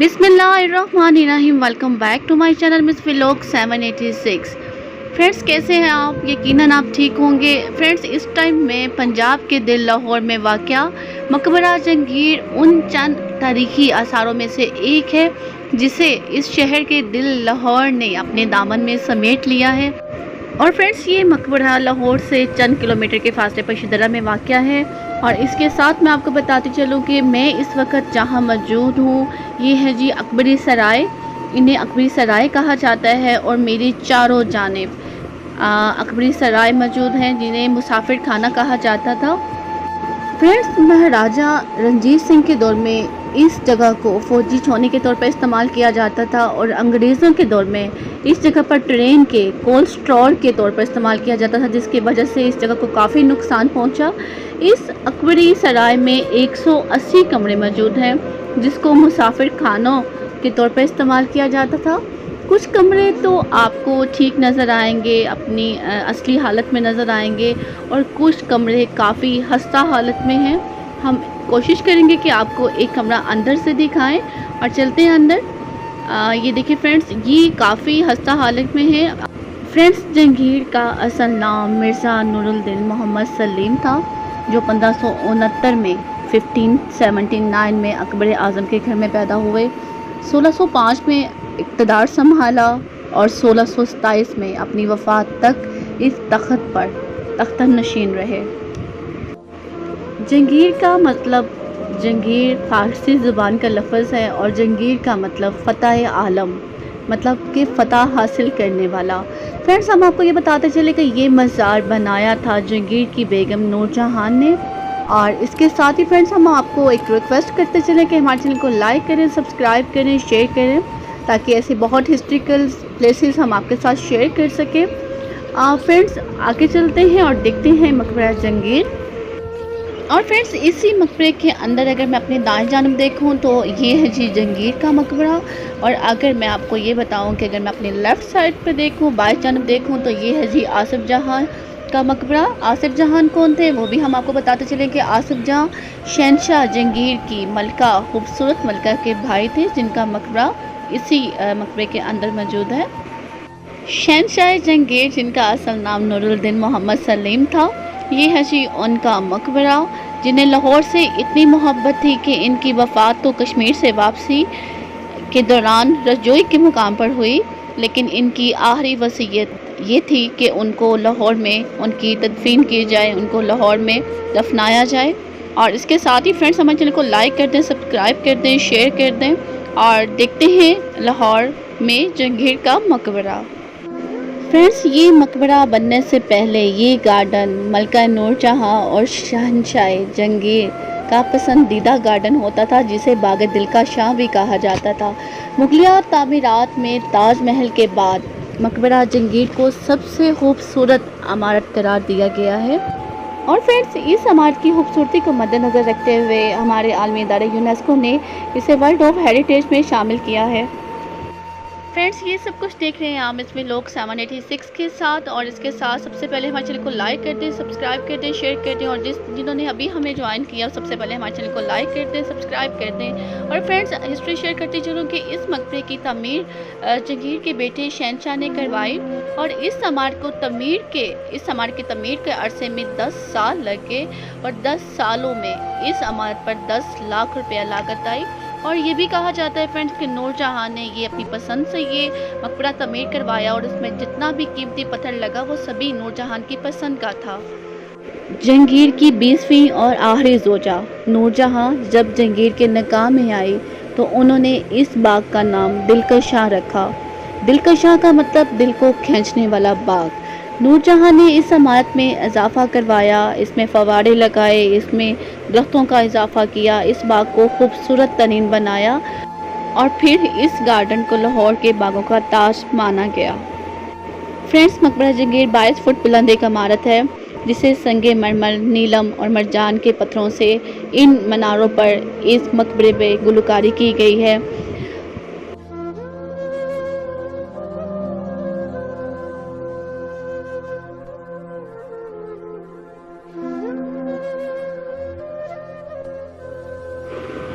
बिस्मिल्लाहिर्रहमानिर्रहीम। Welcome back to my channel Miss vlog 786। Friends, कैसे हैं आप? यकीनन आप ठीक होंगे। फ्रेंड्स, इस टाइम में पंजाब के दिल लाहौर में वाक़या मकबरा जहांगीर उन चंद तारीखी आसारों में से एक है जिसे इस शहर के दिल लाहौर ने अपने दामन में समेट लिया है। और फ्रेंड्स, ये मकबरा लाहौर से चंद किलोमीटर के फासले पर शिदरा में वाक़या है। और इसके साथ मैं आपको बताती चलूँ कि मैं इस वक्त जहाँ मौजूद हूँ ये है जी अकबरी सराय। इन्हें अकबरी सराय कहा जाता है और मेरी चारों जानिब अकबरी सराय मौजूद हैं जिन्हें मुसाफिर खाना कहा जाता था। फ्रेंड्स, महाराजा रंजीत सिंह के दौर में इस जगह को फौजी छावनी के तौर पर इस्तेमाल किया जाता था और अंग्रेज़ों के दौर में इस जगह पर ट्रेन के कोल्ड स्टोर के तौर पर इस्तेमाल किया जाता था, जिसकी वजह से इस जगह को काफ़ी नुकसान पहुंचा। इस अकबरी सराय में 180 कमरे मौजूद हैं जिसको मुसाफिर खानों के तौर पर इस्तेमाल किया जाता था। कुछ कमरे तो आपको ठीक नज़र आएंगे, अपनी असली हालत में नज़र आएंगे, और कुछ कमरे काफ़ी खस्ता हालत में हैं। हम कोशिश करेंगे कि आपको एक कमरा अंदर से दिखाएं और चलते हैं अंदर। ये देखिए फ्रेंड्स, ये काफ़ी खस्ता हालत में है। फ्रेंड्स, जहांगीर का असल नाम मिर्ज़ा नूरुद्दीन मोहम्मद सलीम था, जो 1569 में 1579 में अकबर आज़म के घर में पैदा हुए। 1605 में इक़्तिदार संभाला और 1627 में अपनी वफ़ात तक इस तख़्त पर तख्तनशीन रहे। जहांगीर का मतलब, जहांगीर फ़ारसी ज़ुबान का लफ्ज़ है और जहांगीर का मतलब फ़तह आलम, मतलब कि फ़तह हासिल करने वाला। फ्रेंड्स, हम आपको ये बताते चले कि ये मज़ार बनाया था जहांगीर की बेगम नूरजहान ने। और इसके साथ ही फ्रेंड्स, हम आपको एक रिक्वेस्ट करते चले कि हमारे चैनल को लाइक करें, सब्सक्राइब करें, शेयर करें, ताकि ऐसे बहुत हिस्ट्रिकल प्लेसेस हम आपके साथ शेयर कर सकें। फ्रेंड्स, आगे चलते हैं और देखते हैं मकबरा जहांगीर। और फ्रेंड्स, इसी मकबरे के अंदर अगर मैं अपने दाएं जानब देखूं तो ये है जी जहांगीर का मकबरा। और अगर मैं आपको ये बताऊं कि अगर मैं अपने लेफ़्ट साइड पे देखूं, बाएं जानब देखूं, तो ये है जी आसिफ जहां का मकबरा। आसिफ जहां कौन थे वो भी हम आपको बताते चलें कि आसिफ जहां शहंशाह जहांगीर की मलका, खूबसूरत मलका के भाई थे, जिनका मकबरा इसी मकबरे के अंदर मौजूद है। शहंशाह जहांगीर, जिनका असल नाम नूरुद्दीन मोहम्मद सलीम था, ये है जी उनका मकबरा, जिन्हें लाहौर से इतनी मोहब्बत थी कि इनकी वफ़ात तो कश्मीर से वापसी के दौरान रजोई के मुकाम पर हुई, लेकिन इनकी आखिरी वसीयत ये थी कि उनको लाहौर में उनकी तदफीन की जाए, उनको लाहौर में दफनाया जाए। और इसके साथ ही फ्रेंड्स, हमारे चैनल को लाइक कर दें, सब्सक्राइब कर दें, शेयर कर दें, और देखते हैं लाहौर में जहांगीर का मकबरा। फ्रेंड्स, ये मकबरा बनने से पहले ये गार्डन मलका नूरजहां और शहंशाह जहांगीर का पसंदीदा गार्डन होता था, जिसे बाग दिलकशां भी कहा जाता था। मुगलिया तामीरात में ताजमहल के बाद मकबरा जहांगीर को सबसे खूबसूरत इमारत करार दिया गया है। और फ्रेंड्स, इस इमारत की खूबसूरती को मद्देनज़र रखते हुए हमारे आलमी इदारे यूनेस्को ने इसे वर्ल्ड ऑफ हेरिटेज में शामिल किया है। फ्रेंड्स, ये सब कुछ देख रहे हैं आप इसमें लोग 786 के साथ। और इसके साथ सबसे पहले हमारे चैनल को लाइक कर दें, सब्सक्राइब कर दें, शेयर कर दें, और जिन्होंने अभी हमें ज्वाइन किया सबसे पहले हमारे चैनल को लाइक कर दें, सब्सक्राइब कर दें। और फ्रेंड्स, हिस्ट्री शेयर करती चलूँ कि इस मकबरे की तमीर जहांगीर के बेटे शहंशाह ने करवाई, और इस इमारत की तमीर के अरसे में 10 साल लग गए, और 10 सालों में इस इमारत पर 10 लाख रुपया लागत आई। और ये भी कहा जाता है फ्रेंड्स कि नूरजहां ने ये अपनी पसंद से ये मकबरा तमीर करवाया, और उसमें जितना भी कीमती पत्थर लगा वो सभी नूरजहां की पसंद का था। जहांगीर की 20वीं और आखिरी जोजा नूरजहां जब जहांगीर के निकाह में आई तो उन्होंने इस बाग का नाम दिलकशां रखा। दिलकशां का मतलब दिल को खींचने वाला बाग। नूरजहां ने इस इमारत में इजाफा करवाया, इसमें फवारे लगाए, इसमें दरख्तों का इजाफा किया, इस बाग को खूबसूरत तरीन बनाया, और फिर इस गार्डन को लाहौर के बागों का ताज माना गया। फ्रेंड्स, मकबरा जहांगीर 22 फुट बुलंद एक इमारत है, जिसे संगे मरमर, नीलम और मरजान के पत्थरों से इन मीनारों पर इस मकबरे में गुलकारी की गई है।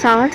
60